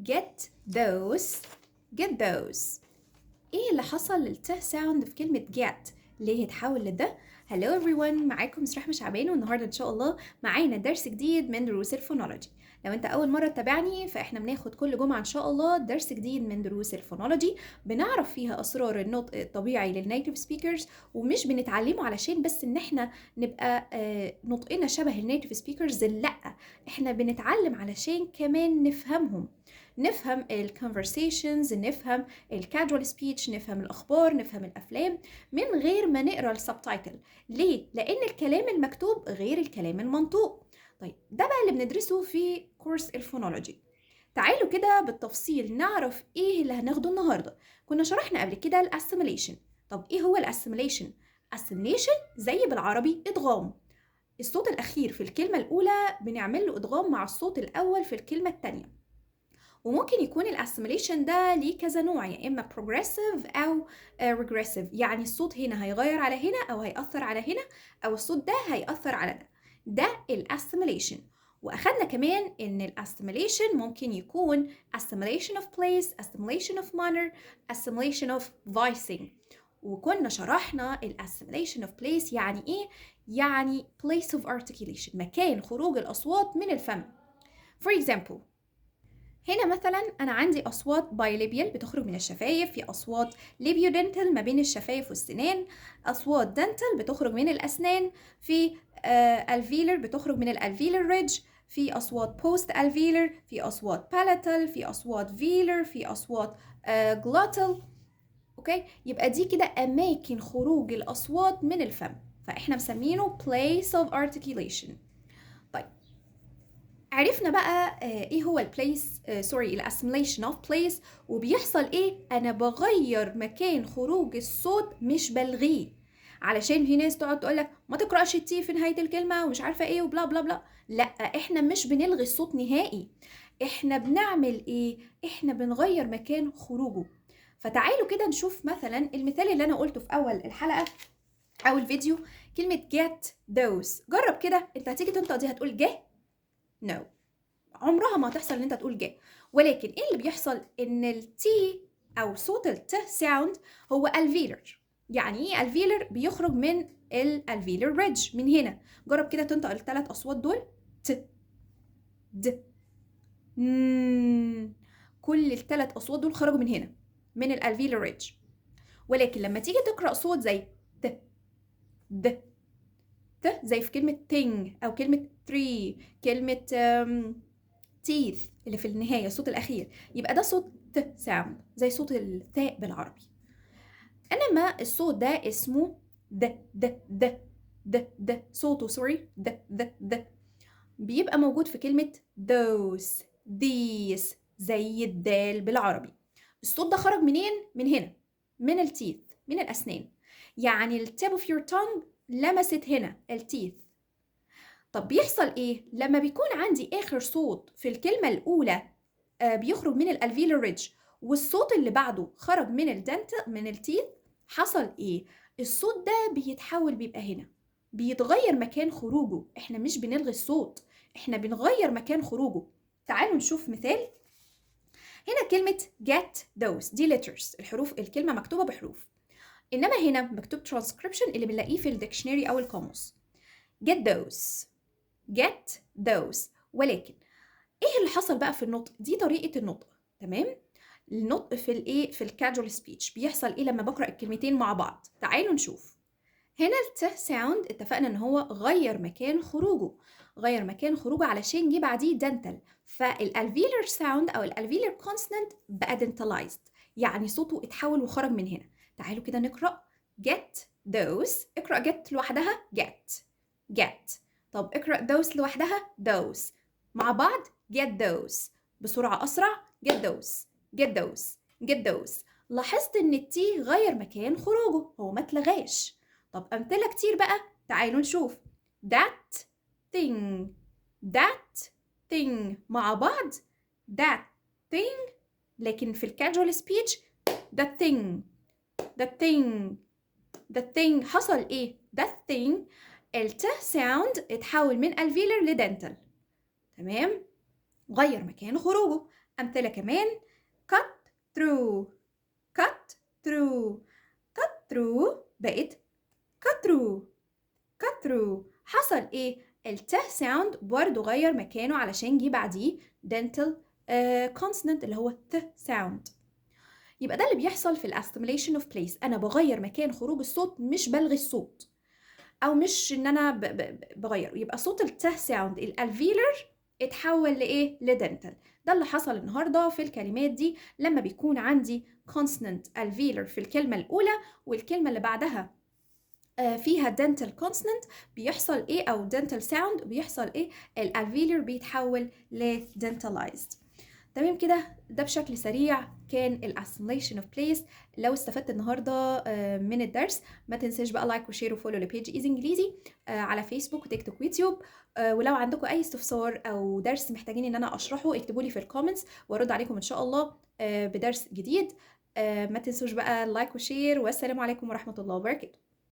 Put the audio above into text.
get those. ايه اللي حصل للت ساوند في كلمة get؟ ليه اتحول لده؟ Hello everyone، معاكم مس رحمة شعبان، والنهاردة ان شاء الله معانا درس جديد من دروس الفونولوجي. لو انت اول مرة تتابعني فاحنا بناخد كل جمعة ان شاء الله درس جديد من دروس الفونولوجي، بنعرف فيها اسرار النطق الطبيعي للنيتيف سبيكرز، ومش بنتعلمه علشان بس ان احنا نبقى نطقنا شبه النيتيف سبيكرز، لا، احنا بنتعلم علشان كمان نفهمهم، نفهم الكونفرسيشنز، نفهم الكاجوال سبيتش، نفهم الاخبار، نفهم الافلام من غير ما نقرا السبتايتل. ليه؟ لان الكلام المكتوب غير الكلام المنطوق. طيب ده بقى اللي بندرسه في كورس الفونولوجي. تعالوا كده بالتفصيل نعرف ايه اللي هناخده النهارده. كنا شرحنا قبل كده الاسيميليشن. طب ايه هو الاسيميليشن؟ اسيميليشن زي بالعربي ادغام. الصوت الاخير في الكلمه الاولى بنعمل له ادغام مع الصوت الاول في الكلمه الثانيه. وممكن يكون الاسيميليشن ده ليه كذا نوع، يا اما progressive او regressive، يعني الصوت هنا هيغير على هنا او هيأثر على هنا، او الصوت ده هيأثر على ده. ده الاسيميليشن. واخدنا كمان ان الاسيميليشن ممكن يكون assimilation of place، assimilation of manner، assimilation of voicing. وكنا شرحنا الاسيميليشن of place يعني ايه؟ يعني place of articulation، مكان خروج الاصوات من الفم. For example، هنا مثلا أنا عندي أصوات بايليبيال بتخرج من الشفايف، في أصوات ليبيودنتال ما بين الشفايف والسنان، أصوات دنتال بتخرج من الأسنان، في الفيلر بتخرج من الالفيلر ريدج، في أصوات بوست الفيلر، في أصوات بالاتال، في أصوات فيلر، في أصوات جلوتال. أوكي، يبقى دي كده أماكن خروج الأصوات من الفم، فإحنا مسمينه place of articulation. عرفنا بقى ايه هو البليس، الاسيميليشن اوف بليس، وبيحصل ايه؟ انا بغير مكان خروج الصوت مش بلغيه، علشان في ناس تقعد تقولك ما تقرأش التي في نهاية الكلمة ومش عارفة ايه وبلا بلا بلا. لا، احنا مش بنلغي الصوت نهائي، احنا بنعمل ايه؟ احنا بنغير مكان خروجه. فتعالوا كده نشوف مثلا المثال اللي انا قلته في اول الحلقة او الفيديو، كلمة get those. جرب كده، انت هتيجي تنطق دي هتقول جه؟ no، عمرها ما هتحصل ان انت تقول جه. ولكن ايه اللي بيحصل؟ ان التي او صوت الت ساوند هو الفيلر. يعني ايه الفيلر؟ بيخرج من الالفيلر ريدج من هنا. جرب كده تنطق الثلاث اصوات دول، ت، د، ن. كل الثلاث اصوات دول خرجوا من هنا، من الالفيلر ريدج. ولكن لما تيجي تقرا صوت زي ت، د، ت، زي في كلمه thing او كلمه tree، كلمه teeth اللي في النهاية الصوت الأخير، يبقى ده صوت ت ساوند زي صوت الثاء بالعربي. إنما الصوت ده اسمه د د د د د، صوته د بيبقى موجود في كلمة those these زي الدال بالعربي. الصوت ده خرج منين؟ من هنا، من التيث، من الأسنان. يعني التيب of your tongue لمست هنا التيث. طب بيحصل ايه لما بيكون عندي اخر صوت في الكلمة الاولى بيخرج من الالفيلر ريدج، والصوت اللي بعده خرج من الدنت من التيث؟ حصل ايه؟ الصوت ده بيتحول، بيبقى هنا، بيتغير مكان خروجه. احنا مش بنلغي الصوت، احنا بنغير مكان خروجه. تعالوا نشوف مثال. هنا كلمة get those دي letters، الحروف، الكلمة مكتوبة بحروف، انما هنا مكتوب transcription اللي بنلاقيه في الديكشنري او القاموس. get those. ولكن ايه اللي حصل بقى في النطق؟ دي طريقة النطق، تمام؟ النطق في الايه، في الكاجوال سبيتش بيحصل ايه لما بقرأ الكلمتين مع بعض؟ تعالوا نشوف. هنا الت ساوند اتفقنا ان هو غير مكان خروجه، غير مكان خروجه علشان جه بعديه دنتال، فالالفيلر ساوند او الالفيلر كونسونانت بقى دنتالايزد، يعني صوته اتحول وخرج من هنا. تعالوا كده نقرأ get those. اقرأ get لوحدها get. طب اقرأ those لوحدها those. مع بعض get those. بسرعة أسرع get those. لاحظت إن التي غير مكان خروجه، هو ما اتلغاش. طب أمثلة كتير بقى، تعالوا نشوف. that thing مع بعض that thing. لكن في الكاجوال سبيتش the thing حصل ايه؟ that thing الت ساوند اتحول من الفيلر لدنتال، تمام؟ غير مكان خروجه. أمثلة كمان: cut through cut through cut through بقت cut through cut through. حصل ايه؟ الته ساوند برضه غير مكانه علشان جه بعديه dental consonant اللي هو th sound. يبقى ده اللي بيحصل في الاسيميليشن اوف بليس، انا بغير مكان خروج الصوت مش بلغي الصوت، او مش ان انا بغيره. يبقى صوت الته ساوند الالفيلر اتحول لايه؟ لدنتال. ده اللي حصل النهارده في الكلمات دي، لما بيكون عندي consonant alveolar في الكلمه الاولى والكلمه اللي بعدها فيها dental consonant بيحصل ايه، او dental sound بيحصل ايه؟ الالفيلر بيتحول ل dentalized. تمام كده. ده بشكل سريع كان ال assimilation of place. لو استفدت النهارده من الدرس، ما تنساش بقى لايك وشير وفولو لبيج ايزي انجليزي على فيسبوك وتيك توك ويوتيوب. ولو عندكم اي استفسار او درس محتاجين ان انا اشرحه، اكتبوا لي في الكومنتس وارد عليكم ان شاء الله بدرس جديد. ما تنسوش بقى لايك وشير، والسلام عليكم ورحمة الله وبركاته.